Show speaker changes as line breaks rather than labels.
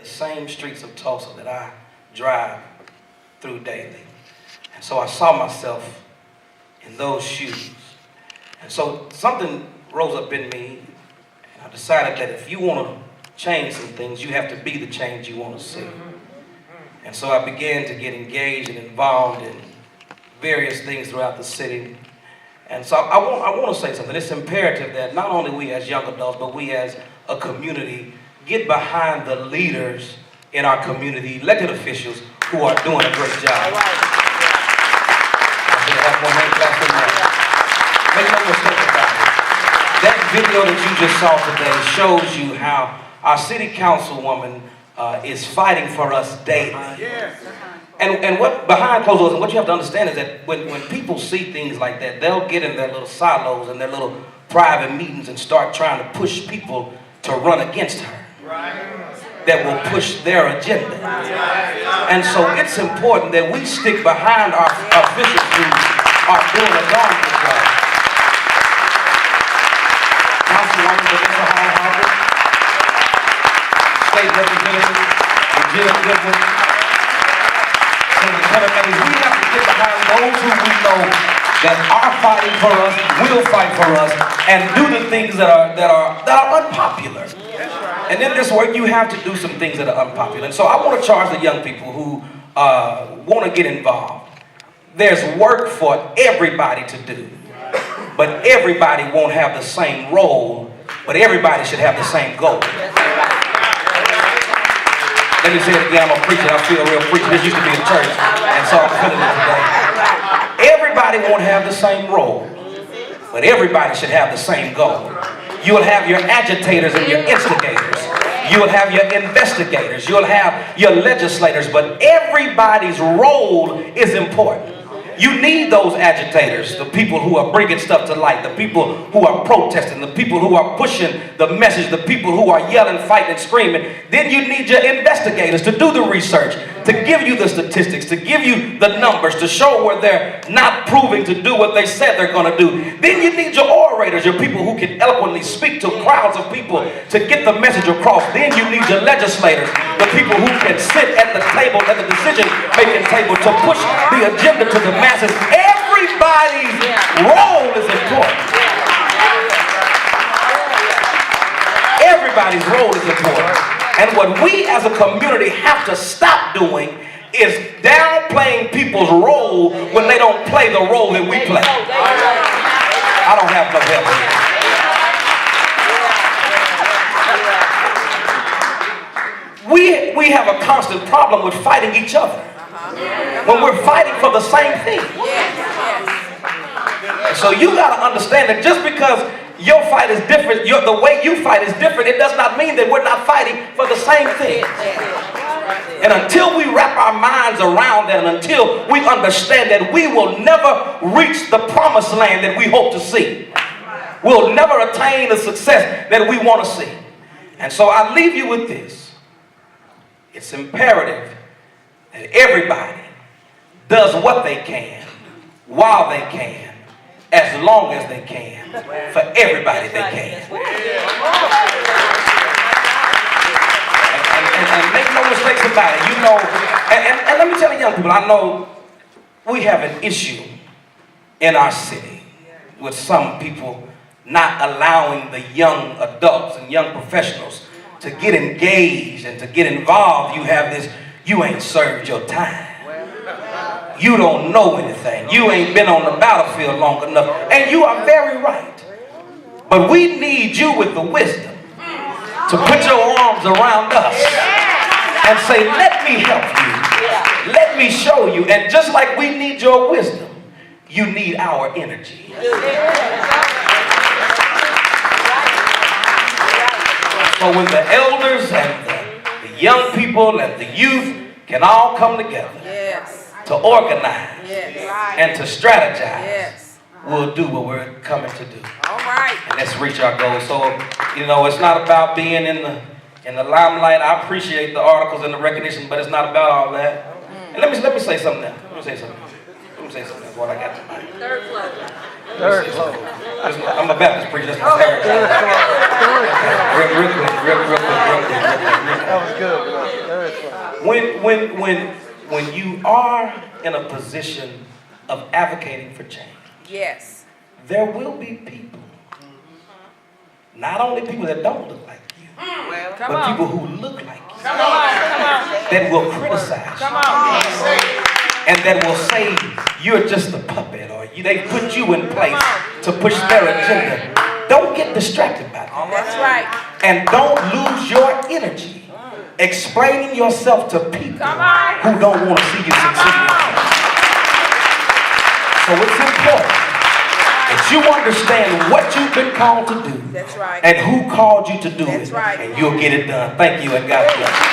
same streets of Tulsa that I drive through daily. And so I saw myself in those shoes. And so something rose up in me, and I decided that if you want to change some things, you have to be the change you want to see. And so I began to get engaged and involved in various things throughout the city. And so I want to say something. It's imperative that not only we as young adults, but we as a community get behind the leaders in our community, elected officials who are doing a great job. Make no mistake about it. That video that you just saw today shows you how our city councilwoman is fighting for us daily. And what behind closed doors, and what you have to understand is that when people see things like that, they'll get in their little silos and their little private meetings and start trying to push people to run against her. That will push their agenda. And so it's important that we stick behind our officials who are doing a darn good job. Councilwoman Vanessa Hall-Harvard, State Representative Jim Goodwin, we have to get behind those who we know that are fighting for us, will fight for us, and do the things that are unpopular. And in this work, you have to do some things that are unpopular. And so I want to charge the young people who want to get involved. There's work for everybody to do, but everybody won't have the same role, but everybody should have the same goal. Let me say it again, I'm a preacher, I feel real preacher. This used to be a church, and so I'm feeling it today. Everybody won't have the same role, but everybody should have the same goal. You'll have your agitators and your instigators. You'll have your investigators. You'll have your legislators, but everybody's role is important. You need those agitators, the people who are bringing stuff to light, the people who are protesting, the people who are pushing the message, the people who are yelling, fighting, and screaming. Then you need your investigators to do the research, to give you the statistics, to give you the numbers, to show where they're not proving to do what they said they're going to do. Then you need your orators, your people who can eloquently speak to crowds of people to get the message across. Then you need your legislators, the people who can sit at the table, at the decision-making table, to push the agenda to the masses. Everybody's role is important. Everybody's role is important. And what we as a community have to stop doing is downplaying people's role when they don't play the role that we play. I don't have no help. We have a constant problem with fighting each other when we're fighting for the same thing. So you got to understand that just because your fight is different, the way you fight is different, it does not mean that we're not fighting for the same thing. And until we wrap our minds around that, and until we understand that we will never reach the promised land that we hope to see, we'll never attain the success that we want to see. And so I leave you with this. It's imperative that everybody does what they can, while they can, as long as they can, for everybody they can. And make no mistakes about it. You know, and let me tell the young people, I know we have an issue in our city with some people not allowing the young adults and young professionals to get engaged and to get involved. You have this, you ain't served your time. You don't know anything. You ain't been on the battlefield long enough. And you are very right. But we need you with the wisdom to put your arms around us and say, let me help you. Let me show you. And just like we need your wisdom, you need our energy. So when the elders and the young people and the youth can all come together to organize and to strategize, we'll do what we're coming to do.
All right.
And let's reach our goals. So, you know, it's not about being in the limelight. I appreciate the articles and the recognition, but it's not about all that. And let me say something now. Let me say something else what I got tonight.
Third floor.
Third floor. I'm a Baptist preacher. That's my favorite. Real quick.
That was good.
When you are in a position of advocating for change,
yes,
there will be people, not only people that don't look like you, but people who look like you, that will criticize you, and that will say you're just a puppet, or they put you in place to push their agenda. Don't get distracted by that.
that's right.
And don't lose your energy explaining yourself to people who don't want to see you succeed. So it's important that you understand what you've been called to do.
That's right.
And who called you to do
That's
it.
right.
And you'll get it done. Thank you, and God bless.